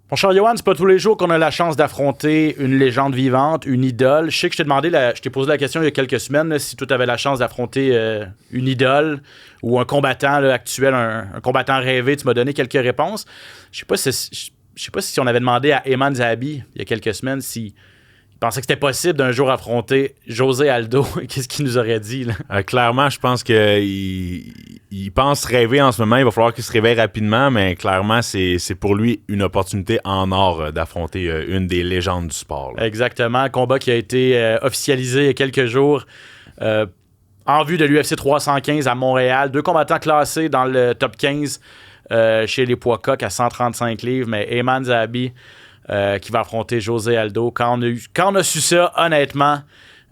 Mon cher Yohan, c'est pas tous les jours qu'on a la chance d'affronter une légende vivante, une idole. Je sais que je t'ai posé la question il y a quelques semaines là, si tu avais la chance d'affronter une idole ou un combattant là, actuel, un combattant rêvé. Tu m'as donné quelques réponses. Je sais pas si on avait demandé à Eman Zahabi il y a quelques semaines s'il pensait que c'était possible d'un jour affronter José Aldo. Qu'est-ce qu'il nous aurait dit, là? Clairement, je pense qu'il pense rêver en ce moment. Il va falloir qu'il se réveille rapidement, mais clairement, c'est pour lui une opportunité en or d'affronter une des légendes du sport. Là. Exactement. Un combat qui a été officialisé il y a quelques jours en vue de l'UFC 315 à Montréal. 2 combattants classés dans le top 15 chez les poids coqs à 135 livres, mais Eman Zahabi qui va affronter José Aldo. Quand on a su ça, honnêtement,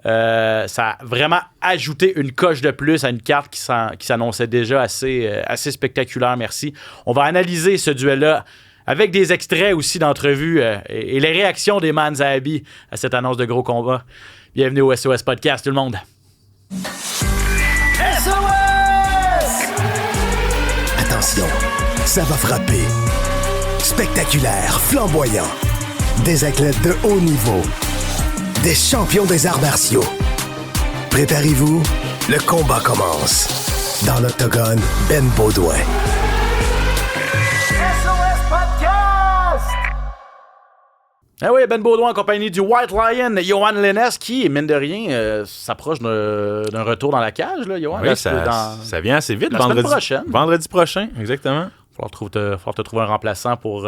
ça a vraiment ajouté une coche de plus à une carte qui s'annonçait déjà assez spectaculaire, merci. On va analyser ce duel-là avec des extraits aussi d'entrevues et les réactions d'Eman Zahabi à cette annonce de gros combat. Bienvenue au SOS Podcast, tout le monde. SOS! Attention, ça va frapper. Spectaculaire, flamboyant. Des athlètes de haut niveau. Des champions des arts martiaux. Préparez-vous, le combat commence. Dans l'octogone, Ben Baudouin. SOS Podcast! Ah oui, Ben Baudouin en compagnie du White Lion, Yohan Lennes, qui, mine de rien, s'approche d'un retour dans la cage, là, Yohan. Oui, là, ça vient assez vite. Vendredi prochain, exactement. Il va falloir te trouver un remplaçant pour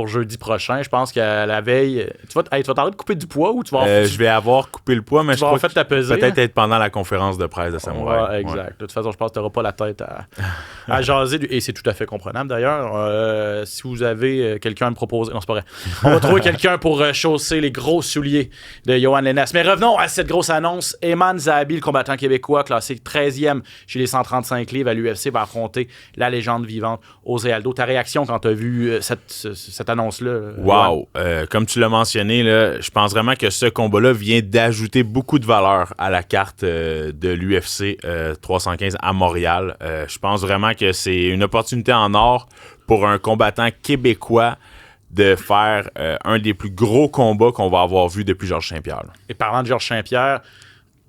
jeudi prochain. Je pense qu'à la veille... Tu vas t'arrêter de couper du poids ou tu vas... Je vais avoir coupé le poids, mais je crois que peut-être être pendant la conférence de presse de Samouraï. Ouais, exact. Ouais. De toute façon, je pense que tu n'auras pas la tête à jaser. Et c'est tout à fait comprenable, d'ailleurs. Si vous avez quelqu'un à me proposer... Non, c'est pas vrai. On va trouver quelqu'un pour chausser les gros souliers de Yohan Lennes. Mais revenons à cette grosse annonce. Eman Zahabi, le combattant québécois, classé 13e chez les 135 livres à l'UFC, va affronter la légende vivante José Aldo. Ta réaction quand tu as vu cette annonce-là? Wow! Comme tu l'as mentionné, là, je pense vraiment que ce combat-là vient d'ajouter beaucoup de valeur à la carte de l'UFC 315 à Montréal. Je pense vraiment que c'est une opportunité en or pour un combattant québécois de faire un des plus gros combats qu'on va avoir vu depuis Georges Saint-Pierre. Là. Et parlant de Georges Saint-Pierre,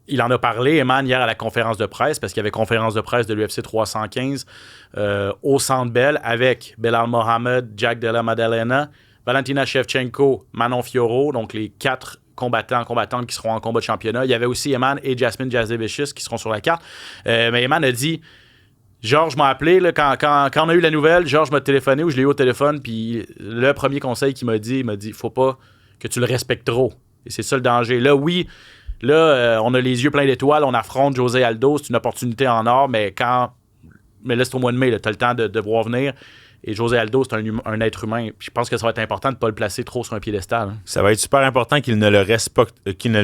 il en a parlé, Eman, hier à la conférence de presse, parce qu'il y avait conférence de presse de l'UFC 315 au Centre Bell avec Belal Mohamed, Jack Della Maddalena, Valentina Shevchenko, Manon Fiorot, donc les 4 combattantes qui seront en combat de championnat. Il y avait aussi Eman et Jasmine Jasébéchis qui seront sur la carte. Mais Eman a dit... Georges m'a appelé, là, quand on a eu la nouvelle, Georges m'a téléphoné ou je l'ai eu au téléphone, puis le premier conseil qu'il m'a dit, faut pas que tu le respectes trop. Et c'est ça le danger. Là, oui... Là, on a les yeux pleins d'étoiles, on affronte José Aldo, c'est une opportunité en or, mais là, c'est au mois de mai, tu as le temps de voir venir. Et José Aldo, c'est un être humain. Puis je pense que ça va être important de ne pas le placer trop sur un piédestal. Hein. Ça va être super important qu'il ne le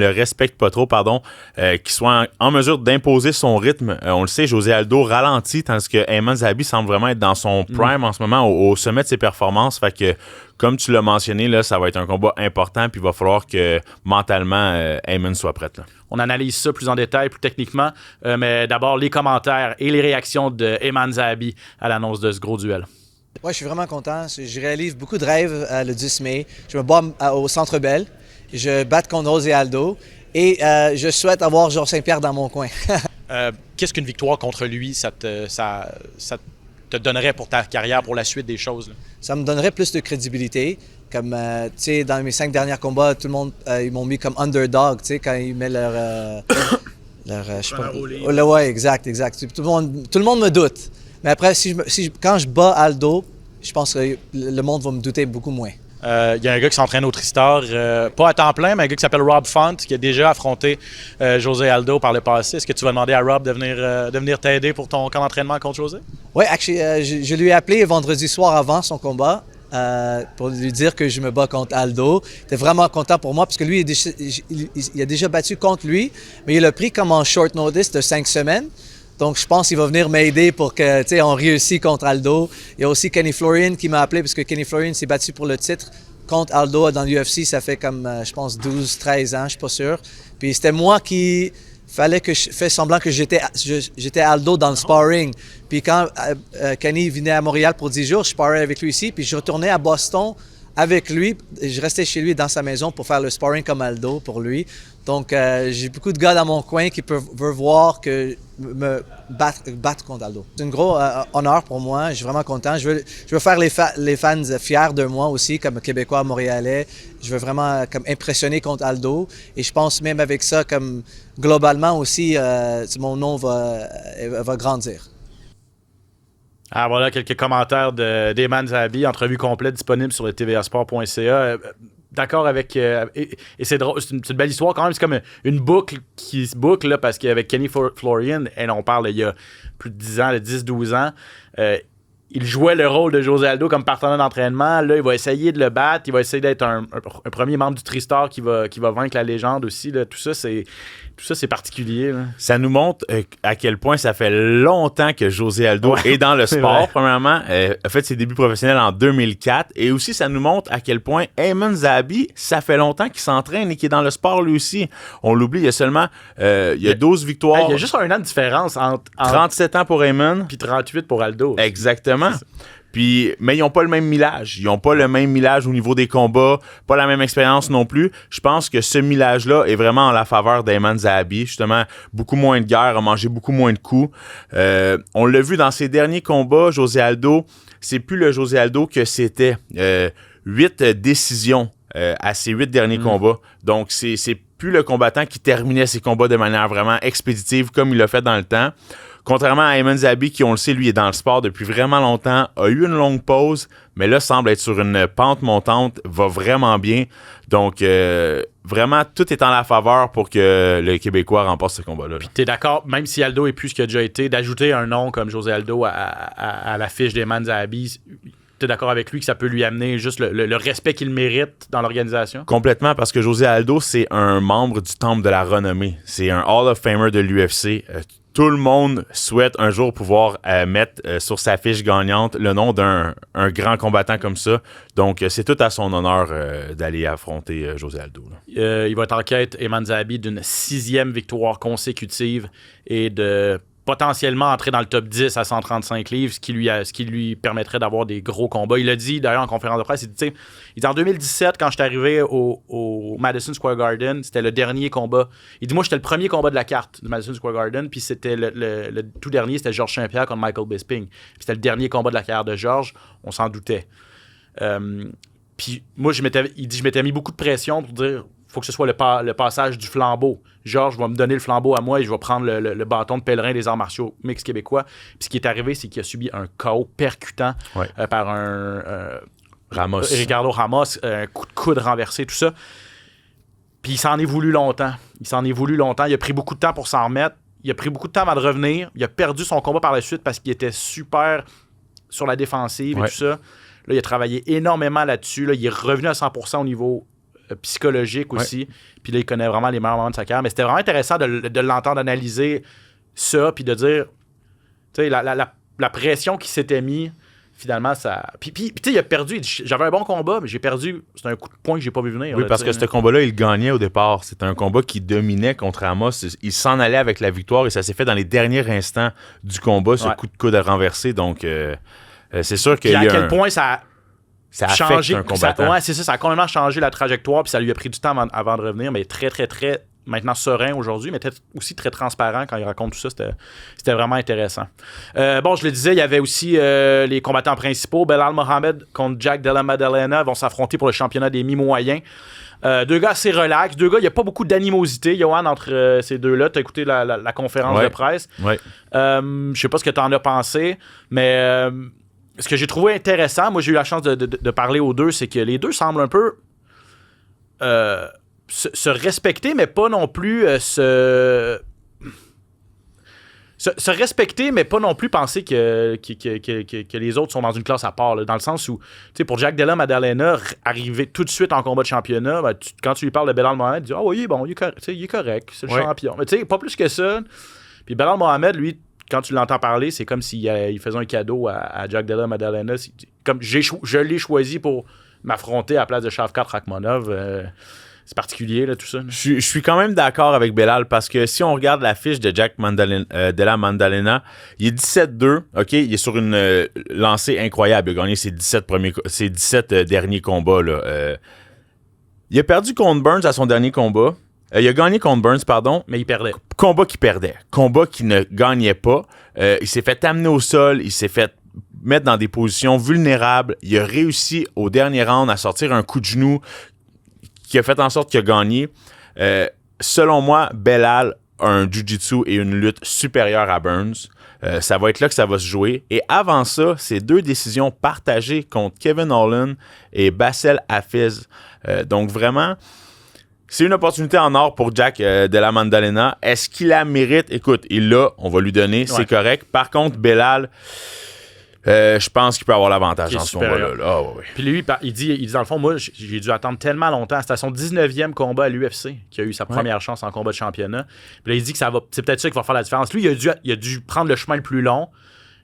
respecte pas trop, qu'il soit en mesure d'imposer son rythme. On le sait, José Aldo ralentit, tandis que Eman Zahabi semble vraiment être dans son prime en ce moment, au sommet de ses performances. Fait que, comme tu l'as mentionné, là, ça va être un combat important, puis il va falloir que mentalement, Eman soit prête. Là. On analyse ça plus en détail, plus techniquement. Mais d'abord, les commentaires et les réactions de Eman Zahabi à l'annonce de ce gros duel. Oui, je suis vraiment content. Je réalise beaucoup de rêves le 10 mai. Je me bats au Centre Bell. Je batte contre José Aldo. Et je souhaite avoir Georges Saint-Pierre dans mon coin. Qu'est-ce qu'une victoire contre lui, ça te donnerait pour ta carrière, pour la suite des choses? Là? Ça me donnerait plus de crédibilité. Comme, tu sais, dans mes 5 derniers combats, tout le monde, ils m'ont mis comme underdog, tu sais, quand ils mettent leur je sais pas. Ouais, exact. Tout le monde me doute. Mais après, quand je bats Aldo, je pense que le monde va me douter beaucoup moins. Il y a un gars qui s'entraîne au Tristar, pas à temps plein, mais un gars qui s'appelle Rob Font, qui a déjà affronté José Aldo par le passé. Est-ce que tu vas demander à Rob de venir t'aider pour ton camp d'entraînement contre José? Oui, je lui ai appelé vendredi soir avant son combat pour lui dire que je me bats contre Aldo. Il était vraiment content pour moi parce que lui, il a déjà battu contre lui, mais il l'a pris comme en short notice de 5 semaines. Donc, je pense qu'il va venir m'aider pour que, tu sais, on réussisse contre Aldo. Il y a aussi Kenny Florian qui m'a appelé parce que Kenny Florian s'est battu pour le titre contre Aldo dans l'UFC. Ça fait comme, je pense, 12-13 ans, je suis pas sûr. Puis c'était moi qui fallait que je fasse semblant que j'étais Aldo dans le sparring. Puis quand Kenny venait à Montréal pour 10 jours, je sparrais avec lui ici. Puis je retournais à Boston avec lui. Je restais chez lui dans sa maison pour faire le sparring comme Aldo pour lui. Donc, j'ai beaucoup de gars dans mon coin qui veulent voir que me battre contre Aldo. C'est un gros honneur pour moi. Je suis vraiment content. Je veux faire les fans fiers de moi aussi, comme Québécois, Montréalais. Je veux vraiment comme impressionner contre Aldo. Et je pense même avec ça, comme globalement aussi, mon nom va grandir. Ah, voilà quelques commentaires d'Eman Zahabi, entrevue complète disponible sur le tvasport.ca. D'accord avec... et c'est drôle, c'est une belle histoire quand même. C'est comme une boucle qui se boucle là, parce qu'avec Kenny Florian, et on parle il y a plus de 10 ans, 10-12 ans, il jouait le rôle de José Aldo comme partenaire d'entraînement. Là, il va essayer de le battre. Il va essayer d'être un premier membre du Tristar qui va vaincre la légende aussi. Là. Tout ça, c'est particulier. Là. Ça nous montre à quel point ça fait longtemps que José Aldo est dans le sport, premièrement. A fait ses débuts professionnels en 2004. Et aussi, ça nous montre à quel point Eman Zahabi, ça fait longtemps qu'il s'entraîne et qu'il est dans le sport lui aussi. On l'oublie, il y a seulement 12 victoires. Il y a juste un an de différence entre 37 ans pour Eman. Puis 38 pour Aldo. Exactement. Puis, mais ils n'ont pas le même millage. Ils n'ont pas le même millage au niveau des combats, pas la même expérience non plus. Je pense que ce millage-là est vraiment en la faveur d'Eman Zahabi. Justement, beaucoup moins de guerre, a mangé beaucoup moins de coups. On l'a vu dans ses derniers combats, José Aldo, c'est plus le José Aldo que c'était. 8 décisions à ses 8 derniers combats. Donc, c'est plus le combattant qui terminait ses combats de manière vraiment expéditive comme il l'a fait dans le temps. Contrairement à Eman Zahabi, qui, on le sait, lui, est dans le sport depuis vraiment longtemps, a eu une longue pause, mais là, semble être sur une pente montante, va vraiment bien. Donc, vraiment, tout est en la faveur pour que le Québécois remporte ce combat-là. Puis t'es d'accord, même si Aldo est plus ce qu'il a déjà été, d'ajouter un nom comme José Aldo à la fiche d'Eman Zahabi, t'es d'accord avec lui que ça peut lui amener juste le respect qu'il mérite dans l'organisation? Complètement, parce que José Aldo, c'est un membre du Temple de la Renommée. C'est un Hall of Famer de l'UFC. Tout le monde souhaite un jour pouvoir mettre sur sa fiche gagnante le nom d'un grand combattant comme ça. Donc, c'est tout à son honneur d'aller affronter José Aldo. Il va être en quête, Eman Zahabi, d'une 6e victoire consécutive et de potentiellement entrer dans le top 10 à 135 livres, ce qui lui permettrait d'avoir des gros combats. Il l'a dit d'ailleurs en conférence de presse, il dit en 2017, quand j'étais arrivé au Madison Square Garden, c'était le dernier combat. Il dit, moi, j'étais le premier combat de la carte du Madison Square Garden, puis c'était le tout dernier, c'était Georges Saint-Pierre contre Michael Bisping. Puis c'était le dernier combat de la carrière de Georges, on s'en doutait. Puis moi, je m'étais mis beaucoup de pression pour dire, faut que ce soit le passage du flambeau. Georges va me donner le flambeau à moi et je vais prendre le bâton de pèlerin des arts martiaux mix québécois. Puis ce qui est arrivé, c'est qu'il a subi un KO percutant par un Ricardo Ramos, un coup de coude renversé, tout ça. Puis il s'en est voulu longtemps. Il a pris beaucoup de temps pour s'en remettre. Il a pris beaucoup de temps avant de revenir. Il a perdu son combat par la suite parce qu'il était super sur la défensive et tout ça. Là, il a travaillé énormément là-dessus. Là, il est revenu à 100% au niveau psychologique aussi. Puis là, il connaît vraiment les meilleurs moments de sa carrière. Mais c'était vraiment intéressant de l'entendre analyser ça, puis de dire, tu sais, la pression qu'il s'était mis, finalement, ça... Puis tu sais, il a perdu. J'avais un bon combat, mais j'ai perdu. C'était un coup de poing que j'ai pas vu venir. Oui, là, parce que ce combat-là, il gagnait au départ. C'était un combat qui dominait contre Amos. Il s'en allait avec la victoire et ça s'est fait dans les derniers instants du combat, ce coup de coude renversé. Donc, c'est sûr qu'il y a à quel point ça a changé un combattant. c'est ça a complètement changé la trajectoire, puis ça lui a pris du temps avant de revenir, mais très, très, très maintenant serein aujourd'hui, mais peut-être aussi très transparent quand il raconte tout ça. C'était vraiment intéressant. Bon, je le disais, il y avait aussi les combattants principaux. Belal Mohamed contre Jack Della Maddalena vont s'affronter pour le championnat des mi-moyens. Deux gars assez relax. Deux gars, il n'y a pas beaucoup d'animosité, Johan, entre ces deux-là. Tu as écouté la conférence de presse. Ouais. Je sais pas ce que tu en as pensé, mais... ce que j'ai trouvé intéressant, moi j'ai eu la chance de parler aux deux, c'est que les deux semblent un peu se respecter, mais pas non plus se respecter, mais pas non plus penser que les autres sont dans une classe à part. Là, dans le sens où, tu sais, pour Jack Della Maddalena, arriver tout de suite en combat de championnat, ben, quand tu lui parles de Belal Mohamed, tu dis « Ah oui, bon, il est correct, c'est le champion. » Mais tu sais, pas plus que ça. Puis Belal Mohamed, lui, quand tu l'entends parler, c'est comme s'il faisait un cadeau à Jack Della Maddalena. Comme je l'ai choisi pour m'affronter à la place de Shavkat Rakhmonov. C'est particulier, là, tout ça. Là. Je suis quand même d'accord avec Belal parce que si on regarde la fiche de Jack Della Maddalena, il est 17-2, OK? Il est sur une lancée incroyable. Il a gagné ses 17 derniers combats, là. Il a perdu contre Burns à son dernier combat. Il a gagné contre Burns, pardon. Mais il perdait. Combat qui perdait. Combat qui ne gagnait pas. Il s'est fait amener au sol. Il s'est fait mettre dans des positions vulnérables. Il a réussi au dernier round à sortir un coup de genou qui a fait en sorte qu'il a gagné. Selon moi, Belal a un jiu-jitsu et une lutte supérieure à Burns. Ça va être là que ça va se jouer. Et avant ça, c'est 2 décisions partagées contre Kevin Holland et Bassel Hafez. Donc vraiment, c'est une opportunité en or pour Jack Della Maddalena. Est-ce qu'il la mérite? Écoute, il l'a, on va lui donner, c'est correct. Par contre, Belal, je pense qu'il peut avoir l'avantage dans ce combat-là. Là. Oh, ouais. Puis lui, il dit dans le fond, moi, j'ai dû attendre tellement longtemps. C'était son 19e combat à l'UFC qu'il a eu sa première chance en combat de championnat. Puis là, il dit que c'est peut-être ça qui va faire la différence. Lui, il a dû prendre le chemin le plus long.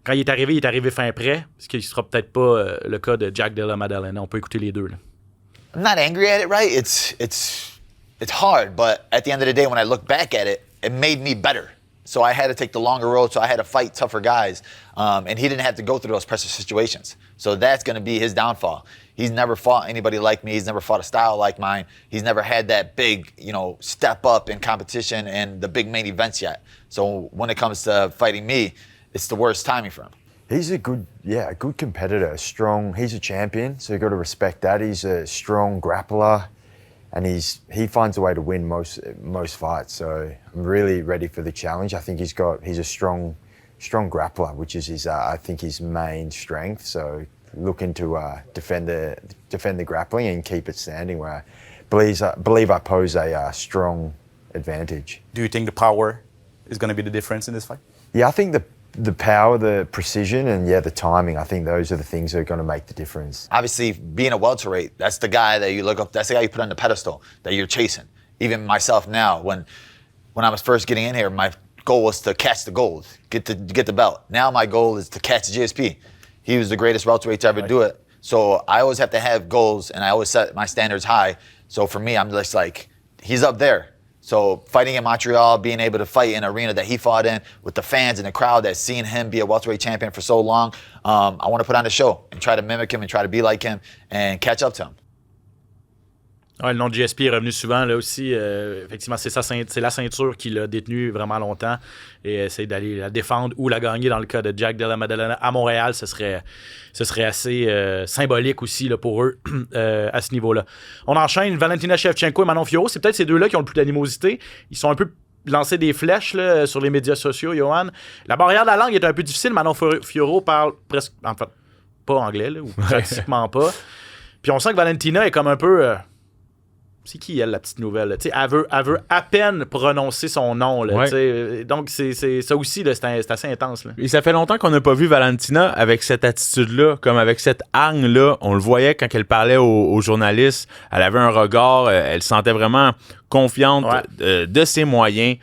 Quand il est arrivé fin prêt, ce qui sera peut-être pas le cas de Jack Della Maddalena. On peut écouter les deux. Là. I'm not angry at it, right? It's hard, but at the end of the day, when I look back at it, it made me better. So I had to take the longer road, so I had to fight tougher guys. And he didn't have to go through those pressure situations. So that's going to be his downfall. He's never fought anybody like me. He's never fought a style like mine. He's never had that big, step up in competition and the big main events yet. So when it comes to fighting me, it's the worst timing for him. He's a good competitor, strong. He's a champion, so you've got to respect that. He's a strong grappler. And he finds a way to win most fights. So I'm really ready for the challenge. I think he's a strong grappler, which is his main strength. So looking to defend the grappling and keep it standing, where I believe I pose a strong advantage. Do you think the power is going to be the difference in this fight? Yeah, I think the power, the precision, and the timing, I think those are the things that are going to make the difference. Obviously, being a welterweight, that's the guy that you look up, that's the guy you put on the pedestal that you're chasing. Even myself now, when I was first getting in here, my goal was to catch the gold, get the belt. Now my goal is to catch GSP. He was the greatest welterweight to ever do it. So I always have to have goals, and I always set my standards high. So for me, I'm just like, he's up there. So fighting in Montreal, being able to fight in an arena that he fought in with the fans and the crowd that's seen him be a welterweight champion for so long, I want to put on a show and try to mimic him and try to be like him and catch up to him. Ouais, le nom de GSP est revenu souvent là aussi. Effectivement, c'est la ceinture qu'il a détenue vraiment longtemps et essayer d'aller la défendre ou la gagner dans le cas de Jack Della Maddalena à Montréal, ce serait assez symbolique aussi là, pour eux à ce niveau-là. On enchaîne Valentina Shevchenko et Manon Fiorot. C'est peut-être ces deux-là qui ont le plus d'animosité. Ils sont un peu lancés des flèches là, sur les médias sociaux, Johan. La barrière de la langue est un peu difficile. Manon Fiorot parle presque, en fait, pas anglais là, ou pratiquement pas. Puis on sent que Valentina est comme un peu... c'est qui, elle, la petite nouvelle? Elle veut à peine prononcer son nom. Là, ouais. Donc, c'est ça aussi, là, c'est assez intense. Là. Et ça fait longtemps qu'on n'a pas vu Valentina avec cette attitude-là, comme avec cette hargne-là. On le voyait quand elle parlait aux journalistes. Elle avait un regard, elle se sentait vraiment confiante de ses moyens.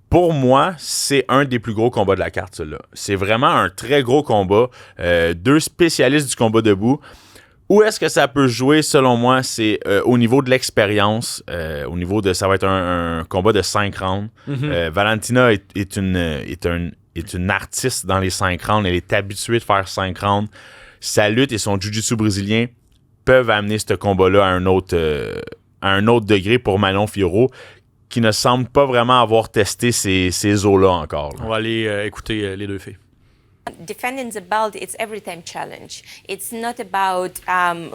Pour moi, c'est un des plus gros combats de la carte, celui-là. C'est vraiment un très gros combat. 2 spécialistes du combat debout. Où est-ce que ça peut jouer, selon moi, c'est au niveau de l'expérience, au niveau de... Ça va être un combat de 5 rounds. Mm-hmm. Valentina est une artiste dans les 5 rounds. Elle est habituée de faire 5 rounds. Sa lutte et son jiu-jitsu brésilien peuvent amener ce combat-là à un autre degré pour Manon Fiorot, qui ne semble pas vraiment avoir testé ces eaux-là encore. Là. On va aller écouter les deux filles. Defending the belt, it's every time challenge. It's not about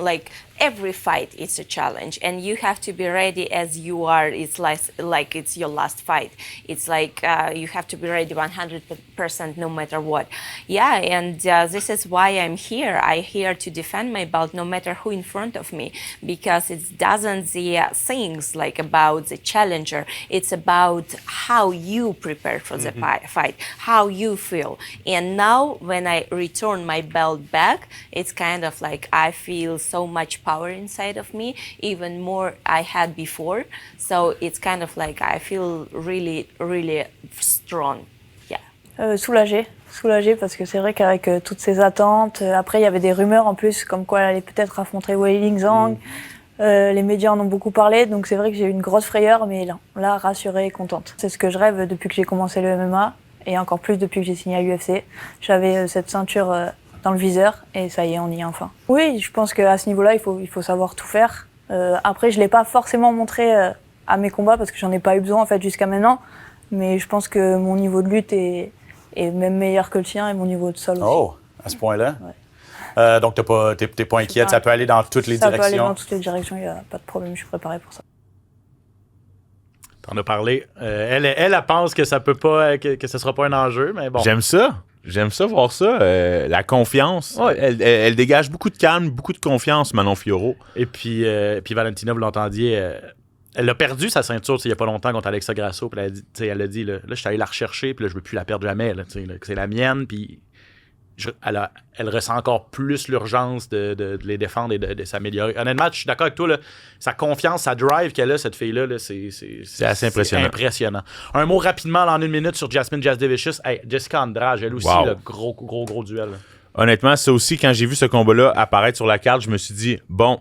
like every fight it's a challenge, and you have to be ready as you are. It's like it's your last fight. It's like you have to be ready 100% no matter what. Yeah, and this is why I'm here. I'm here to defend my belt no matter who in front of me, because it doesn't the things like about the challenger. It's about how you prepare for the fight, how you feel. And now when I return my belt back, it's kind of like I feel so much power inside of me, even more I had before. So it's kind of like I feel really, really strong. Yeah. Soulagée parce que c'est vrai qu'avec toutes ces attentes, après il y avait des rumeurs en plus comme quoi elle allait peut-être affronter Weili Zhang. Les médias en ont beaucoup parlé, donc c'est vrai que j'ai eu une grosse frayeur, mais là, rassurée et contente. C'est ce que je rêve depuis que j'ai commencé le MMA, et encore plus depuis que j'ai signé à l'UFC. J'avais cette ceinture dans le viseur, et ça y est, on y est enfin. Oui, je pense qu'à ce niveau-là, il faut savoir tout faire. Après, je l'ai pas forcément montré à mes combats, parce que j'en ai pas eu besoin en fait jusqu'à maintenant, mais je pense que mon niveau de lutte est même meilleur que le sien, et mon niveau de sol aussi. Oh, à ce point-là? Ouais. Donc, t'es pas inquiète, ça peut aller dans toutes les Ça directions. peut aller dans toutes les directions, il n'y a pas de problème, je suis préparée pour ça. T'en as parlé. Elle pense que ça peut pas, que ce sera pas un enjeu, mais bon. J'aime ça, voir ça. La confiance. Ouais. Elle dégage beaucoup de calme, beaucoup de confiance, Manon Fiorot. Et puis Valentina, vous l'entendiez, elle a perdu sa ceinture il y a pas longtemps contre Alexa Grasso. Puis elle a dit, là, je suis allé la rechercher, puis là, je veux plus la perdre jamais. Là, c'est la mienne, puis elle ressent encore plus l'urgence de les défendre et de s'améliorer. Honnêtement, je suis d'accord avec toi. Là, sa confiance, sa drive qu'elle a, cette fille-là, là, c'est assez impressionnant. Un mot rapidement en 1 minute sur Jasmine Jasudavicius. Hey, Jessica Andrade, elle aussi, Wow. là, gros duel. Là. Honnêtement, ça aussi, quand j'ai vu ce combat-là apparaître sur la carte, je me suis dit, bon,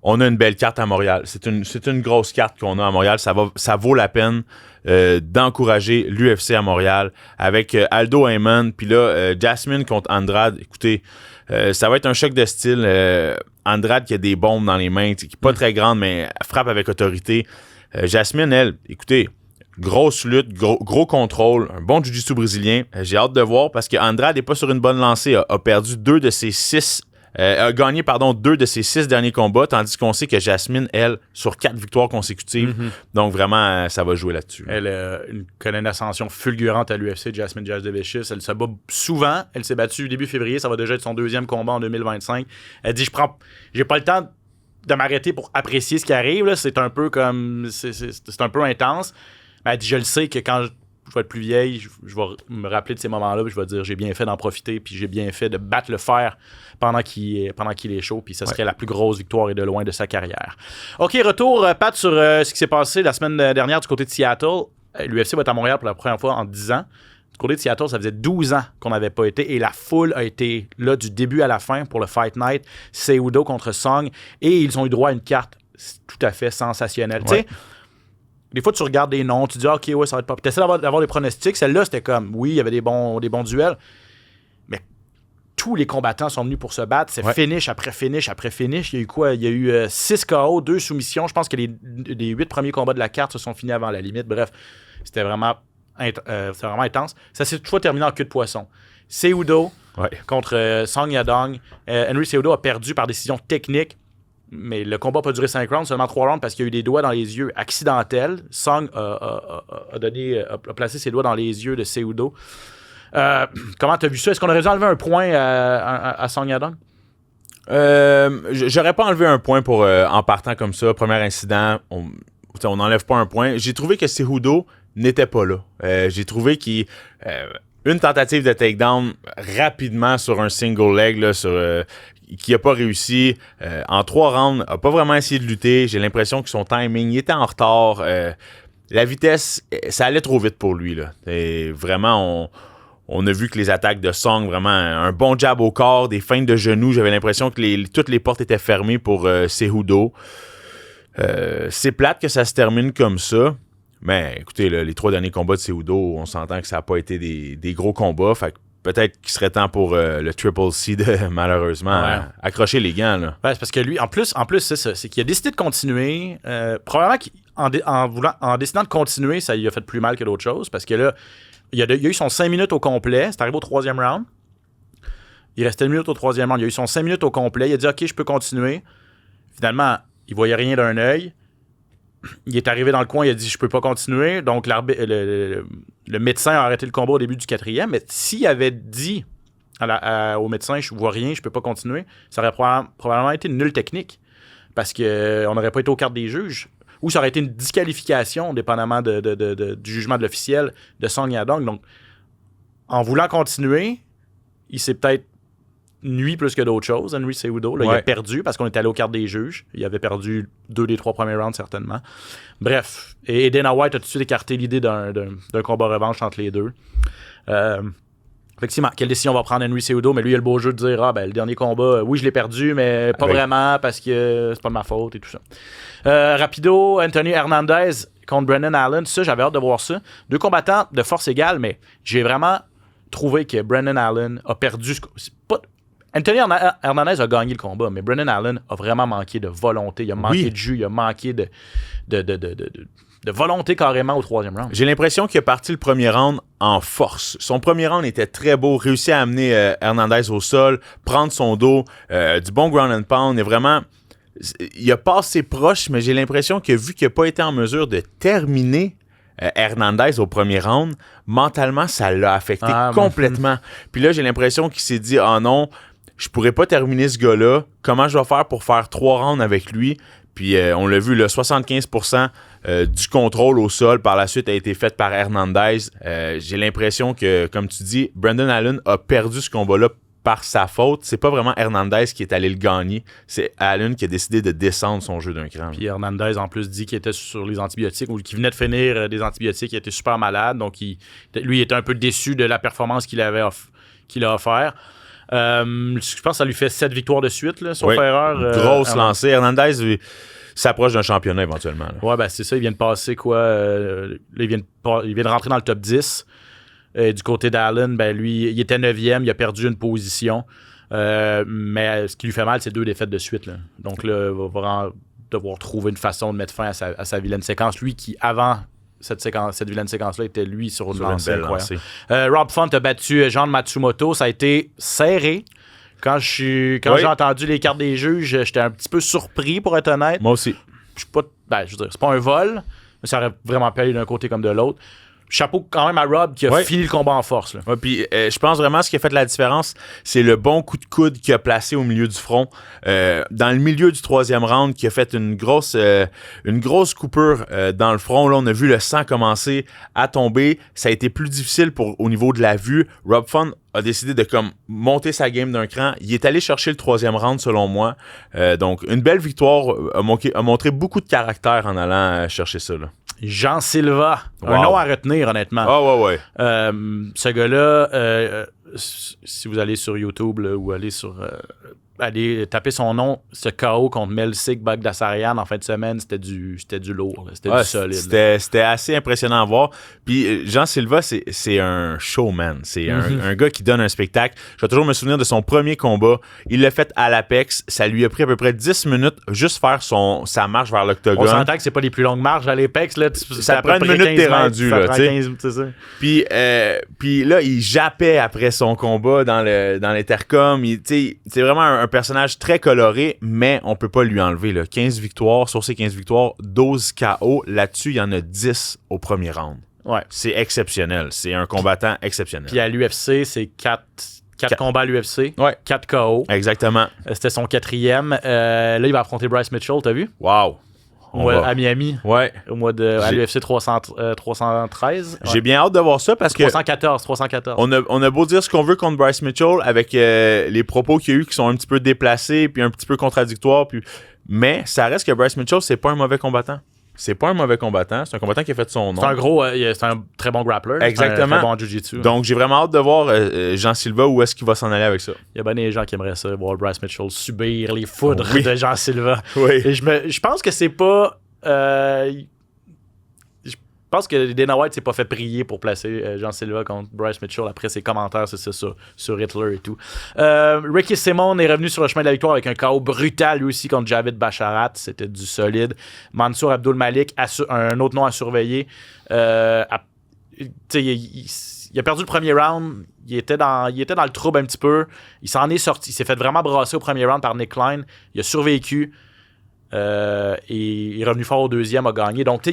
on a une belle carte à Montréal. C'est une grosse carte qu'on a à Montréal. Ça vaut la peine d'encourager l'UFC à Montréal avec Aldo Heyman. Puis là, Jasmine contre Andrade. Écoutez, ça va être un choc de style. Andrade qui a des bombes dans les mains, qui n'est pas très grande, mais frappe avec autorité. Jasmine, elle, écoutez, grosse lutte, gros contrôle, un bon jiu-jitsu brésilien. J'ai hâte de voir parce qu'Andrade n'est pas sur une bonne lancée. A perdu 2 de ses 6 a gagné 2 de ses 6 derniers combats, tandis qu'on sait que Jasmine, elle, sur 4 victoires consécutives. Donc vraiment, ça va jouer là-dessus. Elle connaît une ascension fulgurante à l'UFC, Jasmine Jasudavicius. Elle se bat souvent. Elle s'est battue début février. Ça va déjà être son 2e combat en 2025. Elle dit, j'ai pas le temps de m'arrêter pour apprécier ce qui arrive. Là. C'est un peu comme... C'est un peu intense. Mais elle dit, je le sais que quand je vais être plus vieille, je vais me rappeler de ces moments-là, puis je vais dire j'ai bien fait d'en profiter, puis j'ai bien fait de battre le fer pendant qu'il est chaud, puis ça serait la plus grosse victoire et de loin de sa carrière. OK, retour, Pat, sur ce qui s'est passé la semaine dernière du côté de Seattle. L'UFC va être à Montréal pour la première fois en 10 ans. Du côté de Seattle, ça faisait 12 ans qu'on n'avait pas été, et la foule a été là du début à la fin pour le Fight Night. Cejudo contre Song, et ils ont eu droit à une carte tout à fait sensationnelle. Ouais. Tu sais, des fois, tu regardes des noms, tu dis, OK, ouais, ça va être pas. Tu essaies d'avoir des pronostics. Celle-là, c'était comme, oui, il y avait des bons duels, mais tous les combattants sont venus pour se battre. C'est finish après finish après finish. Il y a eu quoi? Il y a eu 6 KO, 2 soumissions. Je pense que les 8 premiers combats de la carte se sont finis avant la limite. Bref, c'était vraiment intense. Ça s'est toutefois terminé en queue de poisson. Cejudo contre Song Yadong. Henry Cejudo a perdu par décision technique. Mais le combat n'a pas duré 5 rounds, seulement 3 rounds parce qu'il y a eu des doigts dans les yeux accidentels. Song a placé ses doigts dans les yeux de Cejudo. Comment tu as vu ça? Est-ce qu'on aurait dû enlever un point à Song Yadong? J'aurais pas enlevé un point pour en partant comme ça. Premier incident, on n'enlève pas un point. J'ai trouvé que Cejudo n'était pas là. J'ai trouvé une tentative de takedown rapidement sur un single leg, là, qui n'a pas réussi. En 3 rounds, n'a pas vraiment essayé de lutter. J'ai l'impression que son timing, il était en retard. La vitesse, ça allait trop vite pour lui. Là. Et vraiment, on a vu que les attaques de Song, vraiment un bon jab au corps, des feintes de genoux. J'avais l'impression que toutes les portes étaient fermées pour Cejudo. C'est plate que ça se termine comme ça. Mais écoutez, là, les 3 derniers combats de Cejudo, on s'entend que ça n'a pas été des gros combats. Fait que peut-être qu'il serait temps pour le Triple C de, malheureusement, accrocher les gants. Là. Ouais, c'est parce que lui, en plus c'est ça. C'est qu'il a décidé de continuer. Probablement qu'en décidant de continuer, ça lui a fait plus mal que d'autres choses. Parce que là, il a eu son 5 minutes au complet. C'est arrivé au 3e round. Il restait 1 minute au 3e round. Il a eu son 5 minutes au complet. Il a dit, OK, je peux continuer. Finalement, il voyait rien d'un œil. Il est arrivé dans le coin, il a dit je peux pas continuer. Donc le médecin a arrêté le combat au début du 4e. Mais s'il avait dit au médecin je vois rien, je peux pas continuer, ça aurait probablement été une nulle technique. Parce qu'on n'aurait pas été aux cartes des juges. Ou ça aurait été une disqualification, dépendamment du jugement de l'officiel de Song Yadong. Donc, en voulant continuer, il s'est peut-être nuit plus que d'autres choses, Henry Cejudo. Là, il a perdu parce qu'on est allé aux cartes des juges. Il avait perdu 2 des 3 premiers rounds, certainement. Bref. Et Dana White a tout de suite écarté l'idée d'un combat revanche entre les deux. Effectivement, quelle décision va prendre Henry Cejudo? Mais lui, il a le beau jeu de dire le dernier combat, oui, je l'ai perdu, mais pas vraiment parce que c'est pas de ma faute et tout ça. Rapido, Anthony Hernandez contre Brendan Allen, ça, j'avais hâte de voir ça. 2 combattants de force égale, mais j'ai vraiment trouvé que Brendan Allen a perdu. Anthony Hernandez a gagné le combat, mais Brendan Allen a vraiment manqué de volonté. Il a manqué de jus, il a manqué de volonté carrément au 3e round. J'ai l'impression qu'il est parti le premier round en force. Son premier round était très beau, réussi à amener Hernandez au sol, prendre son dos, du bon ground and pound, et vraiment, il a passé proche, mais j'ai l'impression que vu qu'il n'a pas été en mesure de terminer Hernandez au premier round, mentalement, ça l'a affecté complètement. Puis là, j'ai l'impression qu'il s'est dit « Ah non, je pourrais pas terminer ce gars-là. Comment je vais faire pour faire 3 rounds avec lui? » Puis on l'a vu, le 75% du contrôle au sol par la suite a été fait par Hernandez. J'ai l'impression que, comme tu dis, Brendan Allen a perdu ce combat-là par sa faute. C'est pas vraiment Hernandez qui est allé le gagner. C'est Allen qui a décidé de descendre son jeu d'un cran. Puis Hernandez, en plus, dit qu'il était sur les antibiotiques ou qu'il venait de finir des antibiotiques. Il était super malade. Donc, lui, il était un peu déçu de la performance qu'il a offert. Je pense que ça lui fait 7 victoires de suite, là, sauf erreur. Grosse lancée. Hernandez s'approche d'un championnat éventuellement. Là. Ouais, ben c'est ça. Il vient de passer quoi? Là, il vient de rentrer dans le top 10. Du côté d'Allen, ben lui, il était 9e. Il a perdu une position. Mais ce qui lui fait mal, c'est 2 défaites de suite. Là. Donc là, il va devoir trouver une façon de mettre fin à sa vilaine séquence. Lui qui, avant cette vilaine séquence-là, était lui sur une lancée. Rob Font a battu Jean Matsumoto. Ça a été serré. Quand j'ai entendu les cartes des juges, j'étais un petit peu surpris, pour être honnête. Moi aussi. Je veux dire, c'est pas un vol, mais ça aurait vraiment pu aller d'un côté comme de l'autre. Chapeau quand même à Rob qui a fini le combat en force. Là. Ouais, puis je pense vraiment ce qui a fait la différence, c'est le bon coup de coude qu'il a placé au milieu du front. Dans le milieu du 3e round, qui a fait une grosse coupure dans le front. Là, on a vu le sang commencer à tomber. Ça a été plus difficile au niveau de la vue. Rob Font a décidé de monter sa game d'un cran. Il est allé chercher le 3e round, selon moi. Donc, une belle victoire. A montré beaucoup de caractère en allant chercher ça. Là. Jean Silva, un nom à retenir, honnêtement. Ouais. Ce gars-là, si vous allez sur YouTube là, ou allez taper son nom, ce KO contre Melsik Bagdasaryan en fin de semaine, c'était du lourd, là. C'était du solide. C'était assez impressionnant à voir. Puis Jean Silva, c'est un showman. C'est un gars qui donne un spectacle. Je vais toujours me souvenir de son premier combat. Il l'a fait à l'Apex. Ça lui a pris à peu près 10 minutes juste faire sa marche vers l'octogone. On s'entend que c'est pas les plus longues marches à l'Apex. Là. Ça prend une minute, t'es rendu. Là, 15, c'est ça. Puis là, il jappait après son combat dans l'intercom. C'est vraiment un personnage très coloré, mais on peut pas lui enlever. Là. 15 victoires, sur ces 15 victoires, 12 KO. Là-dessus, il y en a 10 au premier round. Ouais. C'est exceptionnel. C'est un combattant exceptionnel. Puis à l'UFC, c'est 4 combats à l'UFC. Ouais. 4 KO. Exactement. C'était son 4e. Là, il va affronter Bryce Mitchell, t'as vu? Wow. À Miami. Ouais. À l'UFC 313. J'ai bien hâte de voir ça parce que 314. On a beau dire ce qu'on veut contre Bryce Mitchell avec les propos qu'il y a eu qui sont un petit peu déplacés puis un petit peu contradictoires. Mais ça reste que Bryce Mitchell, c'est pas un mauvais combattant. C'est pas un mauvais combattant. C'est un combattant qui a fait son nom. C'est un très bon grappler. Exactement. Un très bon jiu-jitsu. Donc, j'ai vraiment hâte de voir Jean Silva où est-ce qu'il va s'en aller avec ça. Il y a bien des gens qui aimeraient ça, voir Bryce Mitchell subir les foudres de Jean Silva. Oui. Et je pense que c'est pas... je pense que Dana White s'est pas fait prier pour placer Jean Silva contre Bryce Mitchell après ses commentaires, c'est ça, sur Hitler et tout. Ricky Simon est revenu sur le chemin de la victoire avec un KO brutal lui aussi contre Javid Basharat. C'était du solide. Mansour Abdul Malik, un autre nom à surveiller. Il a perdu le premier round. Il était dans le trouble un petit peu. Il s'en est sorti. Il s'est fait vraiment brasser au premier round par Nick Klein. Il a survécu. Et il est revenu fort au 2e, a gagné. Donc,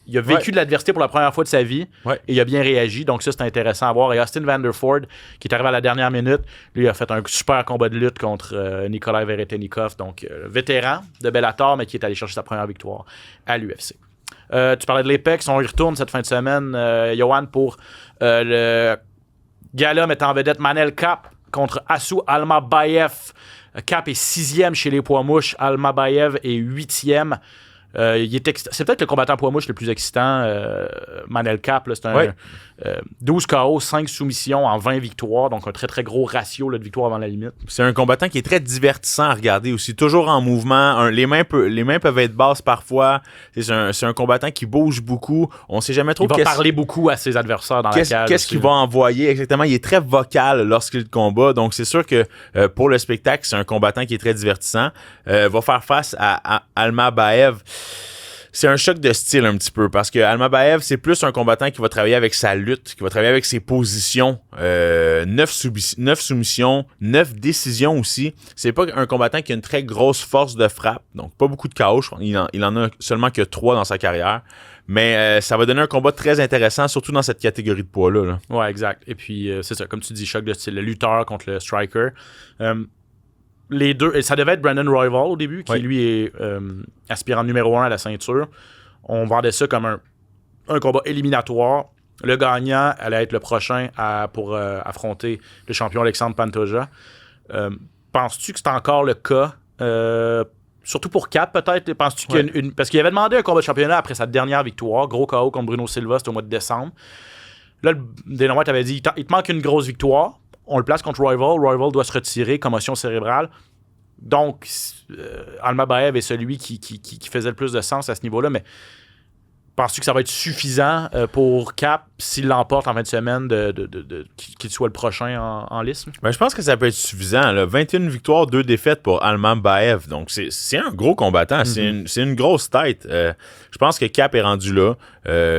il a vécu de l'adversité pour la première fois de sa vie et il a bien réagi. Donc, ça, c'est intéressant à voir. Et Austin Vanderford, qui est arrivé à la dernière minute, lui, a fait un super combat de lutte contre Nikolai Veretennikov, donc vétéran de Bellator, mais qui est allé chercher sa première victoire à l'UFC. Tu parlais de l'Apex, on y retourne cette fin de semaine, Johan, pour le gala mettant en vedette Manel Kape contre Assou Almabayev. Kape est 6e chez les poids mouches, Almabayev est 8e. C'est peut-être le combattant poids mouche le plus excitant. Manel Cap, là, c'est un 12 KO, 5 soumissions en 20 victoires, donc un très très gros ratio là, de victoires avant la limite. C'est un combattant qui est très divertissant à regarder aussi, toujours en mouvement. Les mains peuvent être basses parfois. C'est un combattant qui bouge beaucoup. On sait jamais trop. Il va parler beaucoup à ses adversaires dans la cage. Qu'est-ce qu'il va envoyer exactement? Il est très vocal lorsqu'il combat, donc c'est sûr que pour le spectacle, c'est un combattant qui est très divertissant. Va faire face à Almabaev. C'est un choc de style un petit peu parce que Almabaev, c'est plus un combattant qui va travailler avec sa lutte, qui va travailler avec ses positions. 9 soumissions, 9 décisions aussi. C'est pas un combattant qui a une très grosse force de frappe, donc pas beaucoup de KO. Il en a seulement que 3 dans sa carrière. Mais ça va donner un combat très intéressant, surtout dans cette catégorie de poids-là. Là. Ouais, exact. Et puis, c'est ça, comme tu dis, choc de style. Le lutteur contre le striker. Les deux, et ça devait être Brandon Royval au début, qui lui est aspirant numéro 1 à la ceinture. On vendait ça comme un combat éliminatoire. Le gagnant allait être le prochain pour affronter le champion Alexandre Pantoja. Penses-tu que c'est encore le cas? Surtout pour Cap, peut-être. Penses-tu qu'il y a parce qu'il avait demandé un combat de championnat après sa dernière victoire. Gros KO contre Bruno Silva, c'était au mois de décembre. Là, Dana White avait dit il te manque une grosse victoire. On le place contre Royval. Royval doit se retirer, commotion cérébrale. Donc, Almabaev est celui qui faisait le plus de sens à ce niveau-là. Mais penses-tu que ça va être suffisant pour Cap, s'il l'emporte en fin de semaine, qu'il soit le prochain en liste? Ben, je pense que ça peut être suffisant. Là. 21 victoires, 2 défaites pour Almabaev. Donc, c'est un gros combattant. Mm-hmm. C'est une grosse tête. Je pense que Cap est rendu là.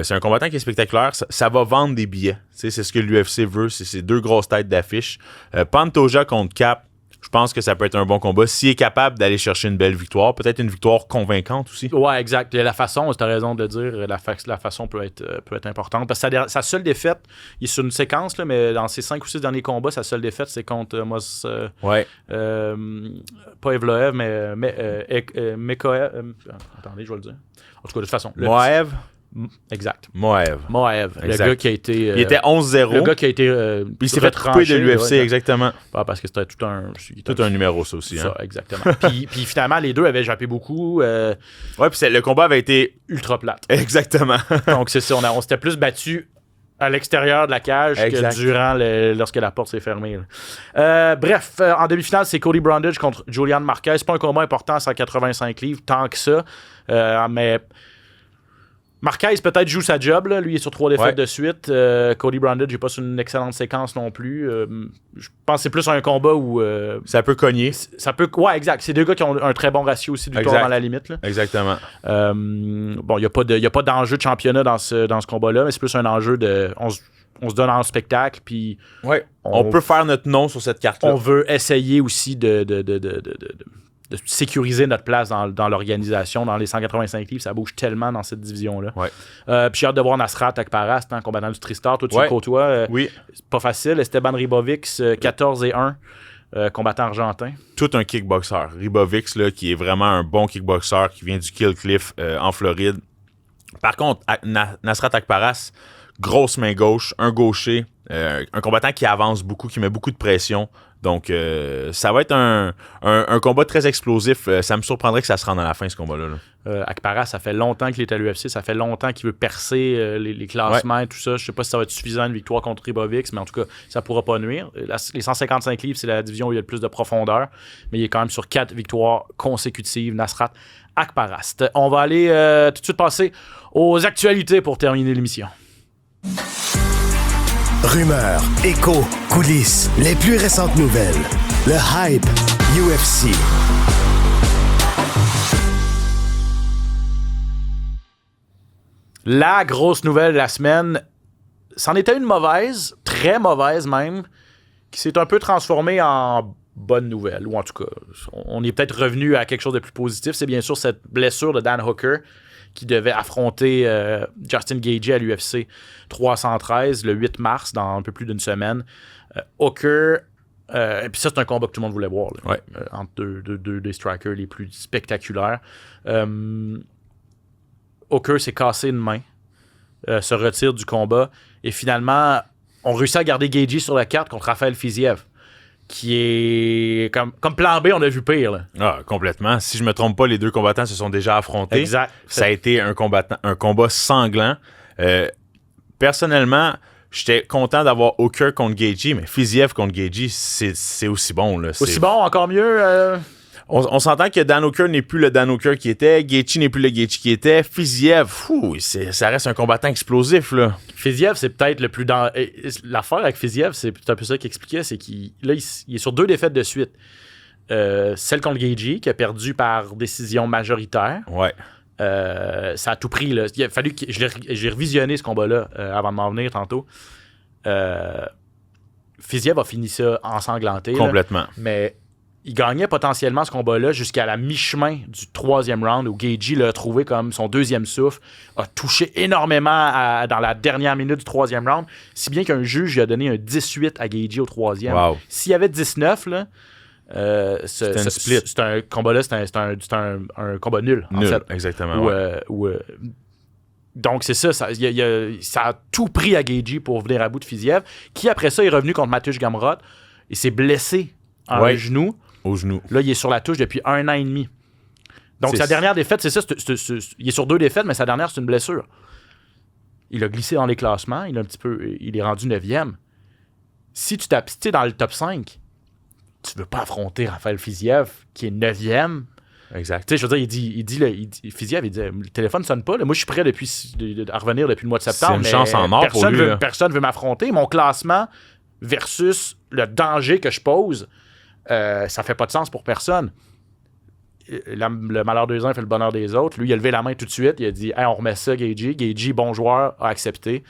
C'est un combattant qui est spectaculaire. Ça va vendre des billets. C'est ce que l'UFC veut. C'est ces 2 grosses têtes d'affiche. Pantoja contre Cap. Je pense que ça peut être un bon combat. S'il est capable d'aller chercher une belle victoire, peut-être une victoire convaincante aussi. Ouais, exact. La façon, tu as raison de le dire, la façon peut être importante. Parce que sa seule défaite, il est sur une séquence, là, mais dans ses 5 ou 6 derniers combats, sa seule défaite, c'est contre pas Evloev, mais Mekoev. Attendez, je vais le dire. En tout cas, de toute façon. Moaev. Exact. Moaev. Le gars qui a été... il était 11-0. Le gars qui a été... il s'est fait couper de l'UFC, exactement. Parce que c'était tout un numéro, ça aussi. Ça, exactement. puis finalement, les deux avaient jappé beaucoup. Ouais, puis le combat avait été... ultra plate. Exactement. Donc, c'est ça. On s'était plus battu à l'extérieur de la cage que durant lorsque la porte s'est fermée. Bref, en demi-finale, c'est Cody Brundage contre Julian Marquez. C'est pas un combat important, 185 livres, tant que ça. Mais... Marquez peut-être joue sa job, là. Lui il est sur 3 défaites de suite. Cody Brundage n'est pas sur une excellente séquence non plus. Je pense que c'est plus un combat où... ça peut cogner. Ouais, exact. C'est 2 gars qui ont un très bon ratio aussi de victoire dans la limite. Là. Exactement. Bon, il n'y a pas d'enjeu de championnat dans ce combat-là, mais c'est plus un enjeu de... On se donne en spectacle, puis... Ouais. On peut faire notre nom sur cette carte-là. On veut essayer aussi de sécuriser notre place dans l'organisation, dans les 185 livres. Ça bouge tellement dans cette division-là. Ouais. Puis j'ai hâte de voir Nasrat Akparas, combattant du Tristar. Toi, tu le côtoies. Oui. C'est pas facile. Esteban Ribovics, 14-1, combattant argentin. Tout un kickboxer. Ribovics, là, qui est vraiment un bon kickboxer, qui vient du Kill Cliff en Floride. Par contre, Nasrat Akparas, grosse main gauche, un gaucher, un combattant qui avance beaucoup, qui met beaucoup de pression. Donc, ça va être un combat très explosif. Ça me surprendrait que ça se rende à la fin, ce combat-là. Akparas, ça fait longtemps qu'il est à l'UFC. Ça fait longtemps qu'il veut percer les classements et tout ça. Je sais pas si ça va être suffisant, une victoire contre Ribovics, mais en tout cas, ça pourra pas nuire. Les 155 livres, c'est la division où il y a le plus de profondeur. Mais il est quand même sur 4 victoires consécutives. Nasrat Akparas. On va aller tout de suite passer aux actualités pour terminer l'émission. Rumeurs, échos, coulisses, les plus récentes nouvelles. Le hype UFC. La grosse nouvelle de la semaine, c'en était une mauvaise, très mauvaise même, qui s'est un peu transformée en bonne nouvelle. Ou en tout cas, on est peut-être revenu à quelque chose de plus positif. C'est bien sûr cette blessure de Dan Hooker qui devait affronter Justin Gaethje à l'UFC 313 le 8 mars, dans un peu plus d'une semaine. Hooker, et puis ça, c'est un combat que tout le monde voulait voir, là, entre deux des strikers les plus spectaculaires. Hooker s'est cassé une main, se retire du combat, et finalement, on réussit à garder Gaethje sur la carte contre Rafael Fiziev, qui est comme plan B, on a vu pire. Là. Ah, complètement. Si je me trompe pas, les deux combattants se sont déjà affrontés. Exact. Ça a été un combat sanglant. Personnellement, j'étais content d'avoir Hooker contre Gaethje, mais Fiziev contre Gaethje, c'est aussi bon. Là. Aussi bon, encore mieux. On s'entend que Dan Hooker n'est plus le Dan Hooker qui était, Gaethje n'est plus le Gaethje qui était, Fiziev, ça reste un combattant explosif. Là. Fiziev, c'est peut-être le plus... L'affaire avec Fiziev, c'est un peu ça qu'il expliquait, c'est qu'il est sur 2 défaites de suite. Celle contre Gaethje, qui a perdu par décision majoritaire. Ouais. Ça a tout pris. Là. Il a fallu que j'ai revisionné ce combat-là avant de m'en venir tantôt. Fiziev a fini ça ensanglanté. Complètement. Là, mais il gagnait potentiellement ce combat-là jusqu'à la mi-chemin du 3e round où Gaethje l'a trouvé comme son 2e souffle, a touché énormément dans la dernière minute du 3e round, si bien qu'un juge lui a donné un 18 à Gaethje au 3e. Wow. S'il y avait 19, là, c'était un split. C'est un combat-là, c'est un combat nul, en fait. Exactement. Donc, c'est ça. Ça a tout pris à Gaethje pour venir à bout de Fiziev, qui, après ça, est revenu contre Mateusz Gamrot et s'est blessé un genou. Au genou. Là, il est sur la touche depuis 1 an et demi. Donc, sa dernière défaite, c'est ça. Il est sur 2 défaites, mais sa dernière, c'est une blessure. Il a glissé dans les classements. Il est rendu 9e. Si tu t'es dans le top 5, tu veux pas affronter Rafael Fiziev, qui est 9e. Exact. Tu sais, je veux dire, Fiziev, il dit, le téléphone sonne pas. Là. Moi, je suis prêt à revenir depuis le mois de septembre. C'est une chance en or pour lui. Personne veut m'affronter. Mon classement versus le danger que je pose, ça fait pas de sens pour personne. Le malheur des uns fait le bonheur des autres. Lui, il a levé la main tout de suite. Il a dit, hey, on remet ça, Gaethje. Gaethje, bon joueur, a accepté.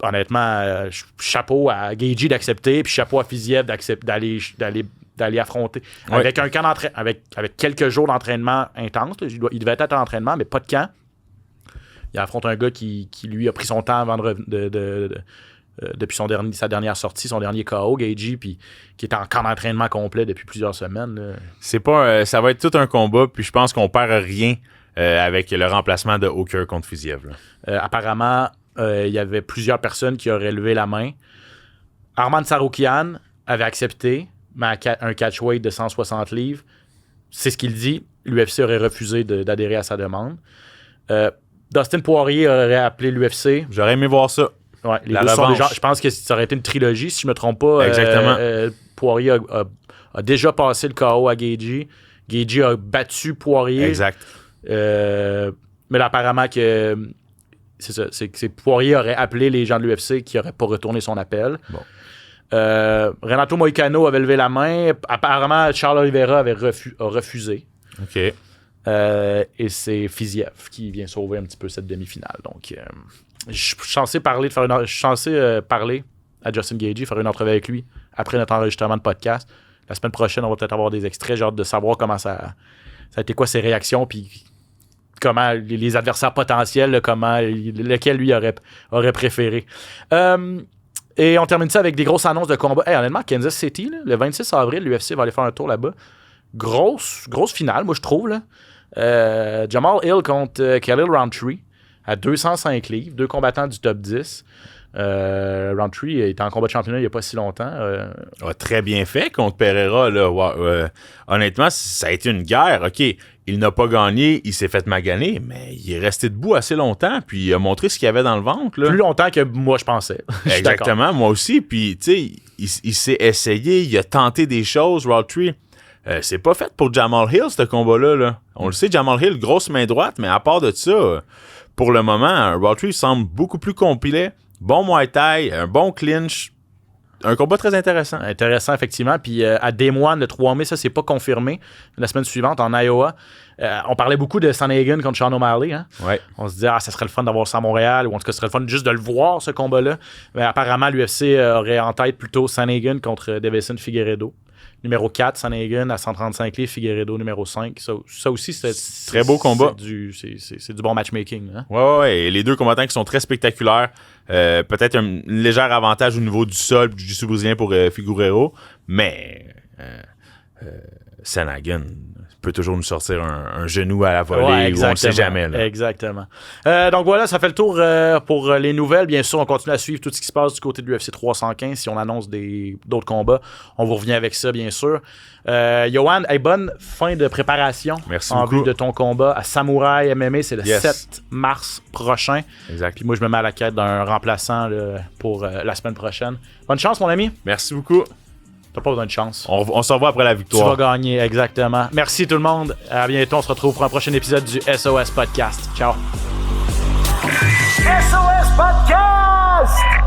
Honnêtement, chapeau à Gaethje d'accepter, puis chapeau à Fiziev d'aller affronter. Ouais. Avec un camp avec quelques jours d'entraînement intense. Il devait être à l'entraînement, mais pas de camp. Il affronte un gars qui lui, a pris son temps avant depuis sa dernière sortie, son dernier KO, Gaethje, puis qui est en camp d'entraînement complet depuis plusieurs semaines. Là. C'est pas, ça va être tout un combat, puis je pense qu'on perd rien avec le remplacement de Hooker contre Fiziev. Apparemment, il y avait plusieurs personnes qui auraient levé la main. Arman Tsarukyan avait accepté, mais un catchweight de 160 livres. C'est ce qu'il dit. L'UFC aurait refusé d'adhérer à sa demande. Dustin Poirier aurait appelé l'UFC. J'aurais aimé voir ça. Ouais, les deux sont je pense que ça aurait été une trilogie, si je ne me trompe pas. Exactement. Poirier a déjà passé le KO à Gaethje. Gaethje a battu Poirier. Exact. Mais là, apparemment que c'est ça. C'est que Poirier aurait appelé les gens de l'UFC qui n'auraient pas retourné son appel. Bon. Renato Moicano avait levé la main. Apparemment, Charles Oliveira a refusé. OK. Et c'est Fiziev qui vient sauver un petit peu cette demi-finale. Donc, je suis censé parler à Justin Gaethje, faire une entrevue avec lui après notre enregistrement de podcast. La semaine prochaine, on va peut-être avoir des extraits. J'ai hâte de savoir comment ça a été quoi ses réactions, puis comment les adversaires potentiels, lequel lui aurait préféré. Et on termine ça avec des grosses annonces de combat. Hey, honnêtement, Kansas City, là, le 26 avril, l'UFC va aller faire un tour là-bas. Grosse finale, moi, je trouve. Là. Jamal Hill contre Khalil Rountree à 205 livres, 2 combattants du top 10. Rountree était en combat de championnat il n'y a pas si longtemps. A très bien fait contre Pereira. Là. Honnêtement, ça a été une guerre. OK, il n'a pas gagné, il s'est fait maganer, mais il est resté debout assez longtemps, puis il a montré ce qu'il y avait dans le ventre. Là. Plus longtemps que moi, je pensais. Exactement, moi aussi. Puis, tu sais, il s'est essayé, il a tenté des choses, Rountree. C'est pas fait pour Jamal Hill, ce combat-là. Là. On le sait, Jamal Hill, grosse main droite, mais à part de ça, pour le moment, Rountree semble beaucoup plus complet. Bon Muay Thai, un bon clinch. Un combat très intéressant. Intéressant, effectivement. Puis à Des Moines, le 3 mai, ça, c'est pas confirmé. La semaine suivante, en Iowa, on parlait beaucoup de Sandhagen contre Sean O'Malley. Hein? Ouais. On se disait, ça serait le fun d'avoir ça à Montréal, ou en tout cas, ce serait le fun juste de le voir, ce combat-là. Mais apparemment, l'UFC aurait en tête plutôt Sandhagen contre Davison Figueiredo. Numéro 4, Sandhagen à 135 livres, Figueiredo numéro 5. Ça aussi, c'est très beau combat. C'est du bon matchmaking. Hein? Ouais. Et les deux combattants qui sont très spectaculaires. Peut-être un léger avantage au niveau du sol du jiu-jitsu brésilien pour Figueiredo, mais Sandhagen peut toujours nous sortir un genou à la volée ou on ne sait jamais. Là. Exactement. Donc voilà, ça fait le tour pour les nouvelles. Bien sûr, on continue à suivre tout ce qui se passe du côté de l'UFC 315. Si on annonce d'autres combats, on vous revient avec ça, bien sûr. Yohan, bonne fin de préparation. Merci en beaucoup. vue de ton combat à Samouraï MMA. C'est le 7 mars prochain. Exact. Puis moi, je me mets à la quête d'un remplaçant là, pour la semaine prochaine. Bonne chance, mon ami. Merci beaucoup. T'as pas besoin de chance. On se revoit après la victoire. Tu vas gagner, exactement. Merci tout le monde. À bientôt. On se retrouve pour un prochain épisode du SOS Podcast. Ciao. SOS Podcast!